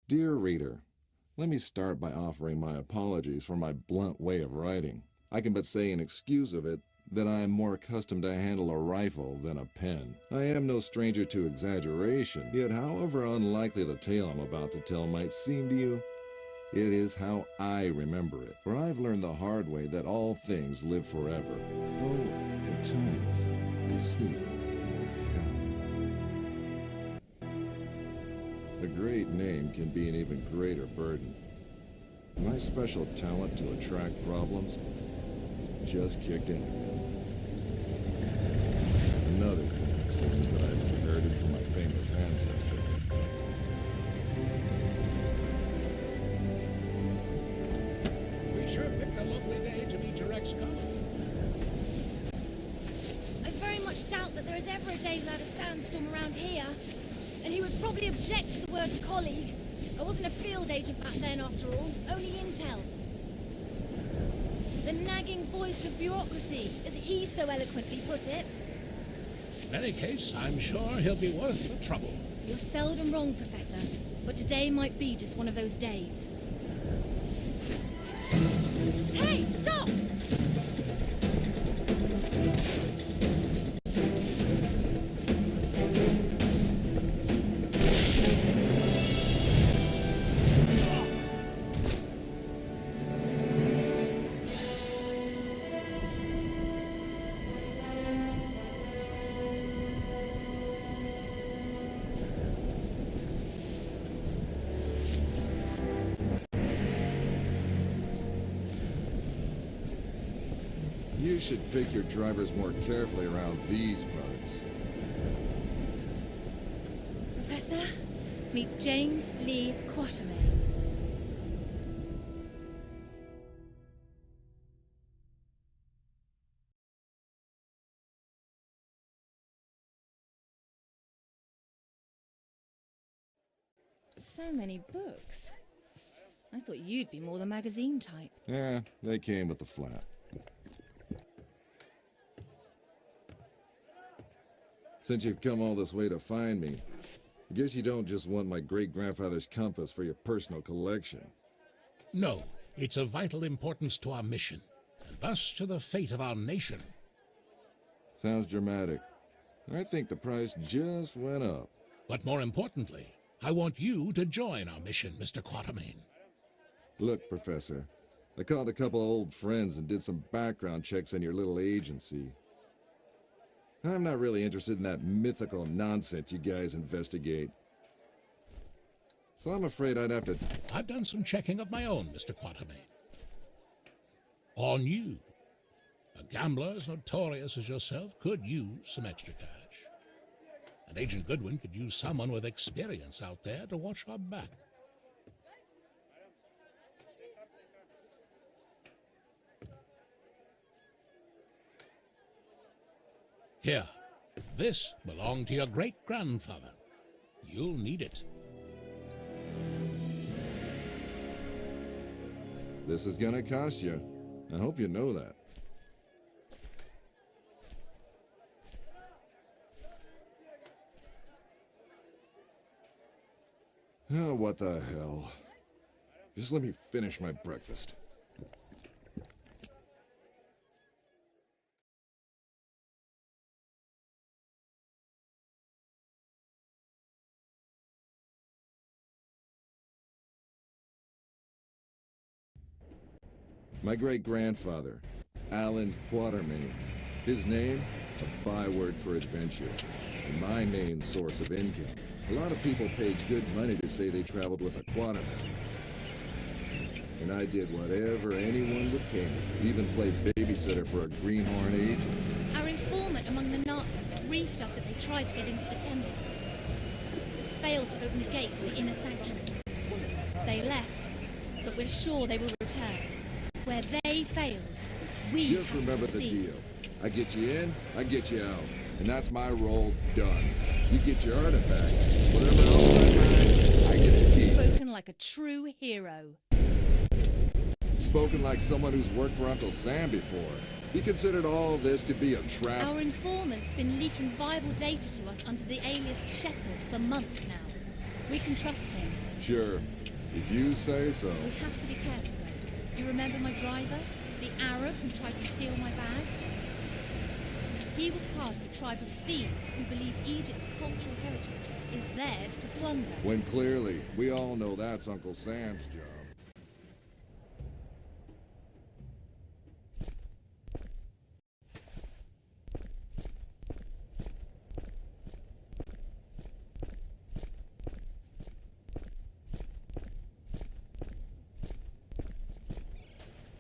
Dear reader, let me start by offering my apologies for my blunt way of writing. I can but say in excuse of it that I am more accustomed to handle a rifle than a pen. I am no stranger to exaggeration, yet however unlikely the tale I'm about to tell might seem to you, it is how I remember it. For I've learned the hard way that all things live forever, though at times they sleep and are forgotten. A great name can be an even greater burden. My special talent to attract problems just kicked in again. Another thing, it seems, that I've inherited from my famous ancestor. We sure picked a lovely day to meet your ex-colleague. I very much doubt that there is ever a day without a sandstorm around here. And he would probably object to the word colleague. I wasn't a field agent back then, after all. Only intel. The nagging voice of bureaucracy, as he so eloquently put it. In any case, I'm sure he'll be worth the trouble. You're seldom wrong, Professor. But today might be just one of those days. Hey, stop! You should pick your drivers more carefully around these parts. Professor, meet James Lee Quatermain. So many books. I thought you'd be more the magazine type. Yeah, they came with the flat. Since you've come all this way to find me, I guess you don't just want my great-grandfather's compass for your personal collection. No, it's of vital importance to our mission, and thus to the fate of our nation. Sounds dramatic. I think the price just went up. But more importantly, I want you to join our mission, Mr. Quatermain. Look, Professor, I called a couple of old friends and did some background checks on your little agency. I'm not really interested in that mythical nonsense you guys investigate. So I'm afraid I'd have to... I've done some checking of my own, Mr. Quatermain. On you. A gambler as notorious as yourself could use some extra cash. And Agent Goodwin could use someone with experience out there to watch our back. Here, this belonged to your great-grandfather. You'll need it. This is gonna cost you. I hope you know that. Oh, what the hell. Just let me finish my breakfast. My great-grandfather, Alan Quatermain. His name, a byword for adventure, and my main source of income. A lot of people paid good money to say they traveled with a Quatermain. And I did whatever anyone would pay me, even played babysitter for a greenhorn agent. Our informant among the Nazis briefed us that they tried to get into the temple. Failed to open the gate to the inner sanctuary. They left, but we're sure they will return. Where they failed, we Just have remember to the succeed. deal. I get you in, I get you out. And that's my role done. You get your artifact. Whatever else I find, I get to keep. Spoken like a true hero. Spoken like someone who's worked for Uncle Sam before. He considered all this to be a trap. Our informant's been leaking vital data to us under the alias Shepherd for months now. We can trust him. Sure, if you say so. We have to be careful, though. You remember my driver? The Arab who tried to steal my bag? He was part of a tribe of thieves who believe Egypt's cultural heritage is theirs to plunder. When clearly, we all know that's Uncle Sam's job.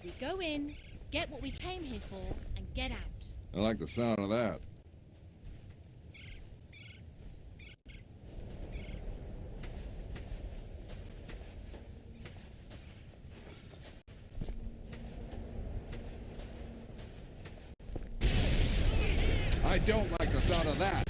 We go in, get what we came here for, and get out. I like the sound of that. I don't like the sound of that.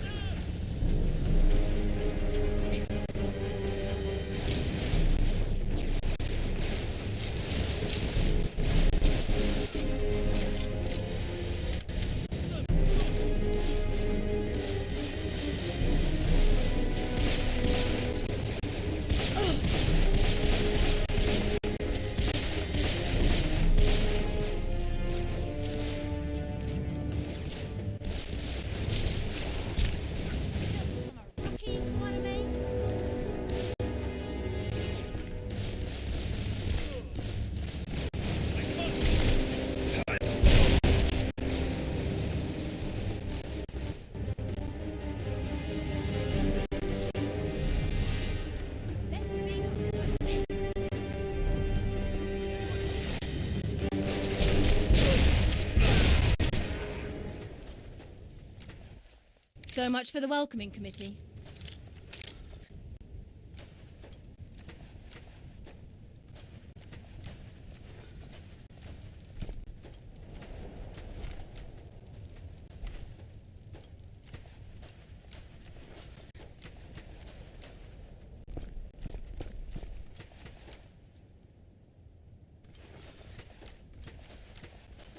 So much for the welcoming committee.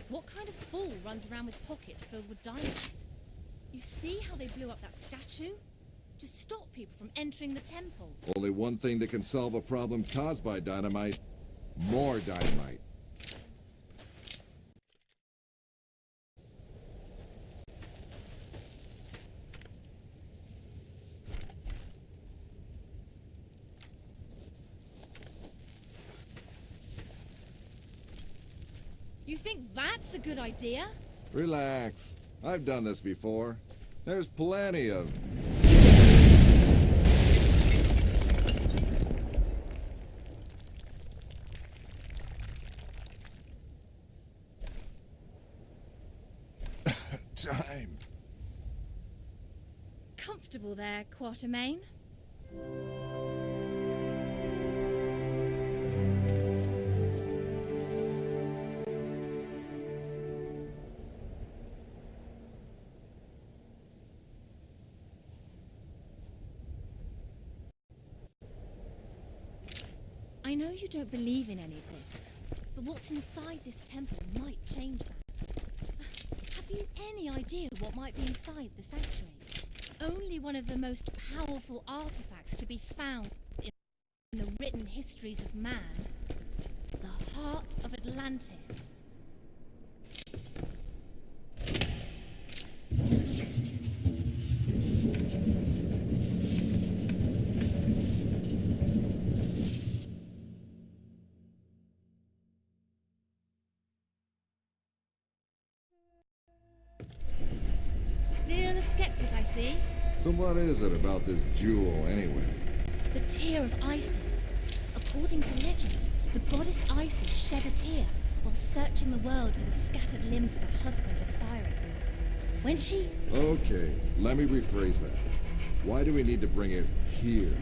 What kind of fool runs around with pockets filled with diamonds? You see how they blew up that statue? To stop people from entering the temple. Only one thing that can solve a problem caused by dynamite. More dynamite. You think that's a good idea? Relax. I've done this before. There's plenty of... time. Comfortable there, Quatermain? I know you don't believe in any of this, but what's inside this temple might change that. Have you any idea what might be inside the sanctuary? Only one of the most powerful artifacts to be found in the written histories of man. The heart of Atlantis. Still a skeptic, I see. So what is it about this jewel, anyway? The tear of Isis. According to legend, the goddess Isis shed a tear while searching the world for the scattered limbs of her husband Osiris. When she... Okay, let me rephrase that. Why do we need to bring it here?